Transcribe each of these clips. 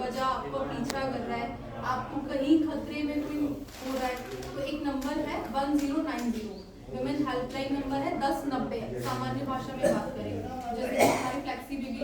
बेवजह आपको पीछा कर रहा है, आपको कहीं खतरे में कोई हो रहा है, तो एक नंबर है 1090, वुमेन हेल्पलाइन नंबर है 1090। सामान्य भाषा में बात करें जैसे कि हमारी फ्लेक्सिबिलिटी।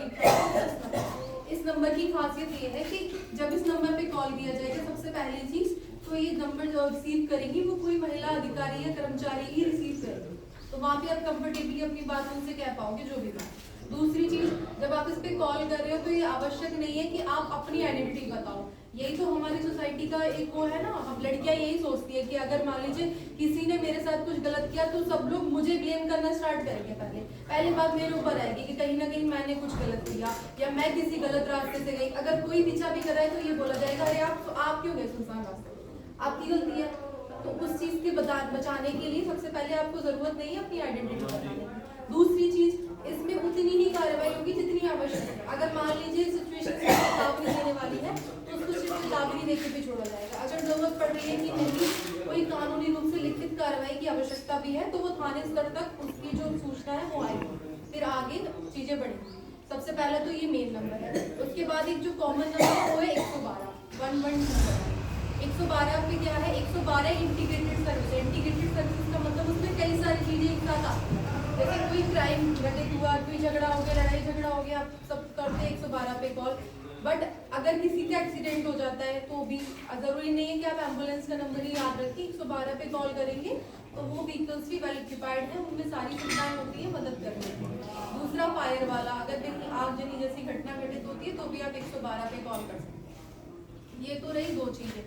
इस नंबर की खासियत ये है कि जब इस नंबर पे कॉल किया जाएगा, सबसे पहली चीज तो ये नंबर जो रिसीव करेंगी वो कोई महिला अधिकारी या कर्मचारी ही रिसीव करेंगे, तो वहाँ पे आप कंफर्टेबली अपनी बात उनसे कह पाओगे जो भी बात। दूसरी चीज, जब आप इस पे कॉल कर रहे हो तो ये आवश्यक नहीं है कि आप अपनी आइडेंटिटी बताओ। यही तो हमारी सोसाइटी का एक वो है ना, हम लड़कियां यही सोचती है कि अगर मान लीजिए किसी ने मेरे साथ कुछ गलत किया तो सब लोग मुझे ब्लेम करना स्टार्ट करेंगे। पहले बात मेरे ऊपर आएगी कि कहीं ना कहीं मैंने कुछ गलत किया या मैं किसी गलत रास्ते से गई। अगर कोई पीछा भी कर रहा है तो ये बोला जाएगा अरे आप क्यों गए सुनसान रास्ते, आपकी गलती है। तो उस चीज के बचाने के लिए सबसे पहले आपको जरूरत नहीं है अपनी आइडेंटिटी बताने की। दूसरी चीज, इसमें उतनी ही कार्रवाई होगी जितनी आवश्यक है। अगर मान लीजिए सिचुएशन चेतावनी देने वाली है तो उसको सिर्फ चेतावनी देकर भी छोड़ा जाएगा। अगर जरूरत पड़ रही है कि नहीं कोई कानूनी रूप से लिखित कार्रवाई की आवश्यकता भी है तो वो थाने स्तर तक उसकी जो सूचना है वो आएगी, फिर आगे चीजें बढ़ेंगी। सबसे पहले तो ये मेन नंबर है। उसके बाद एक जो कॉमन नंबर है वो है 112 112 पे क्या है, 112 इंटीग्रेटेड सर्विस। इंटीग्रेटेड सर्विस का मतलब उसमें कई सारी चीजें एक साथ आती हैं। जैसे कोई क्राइम घटित हुआ, कोई झगड़ा हो गया, लड़ाई झगड़ा हो गया, आप सब करते हैं 112 पे कॉल। बट अगर किसी का एक्सीडेंट हो जाता है तो भी जरूरी नहीं है कि आप एम्बुलेंस का नंबर ही याद रखें, 112 पे कॉल करेंगे तो वो व्हीकल्स भी वेल इक्विपाइड है, उनमें सारी सुविधाएं होती है मदद करने की। दूसरा फायर वाला, अगर कहीं आगजनी जैसी घटना घटित होती है तो भी आप 112 पे कॉल कर सकते हैं। ये तो रही दो चीजें।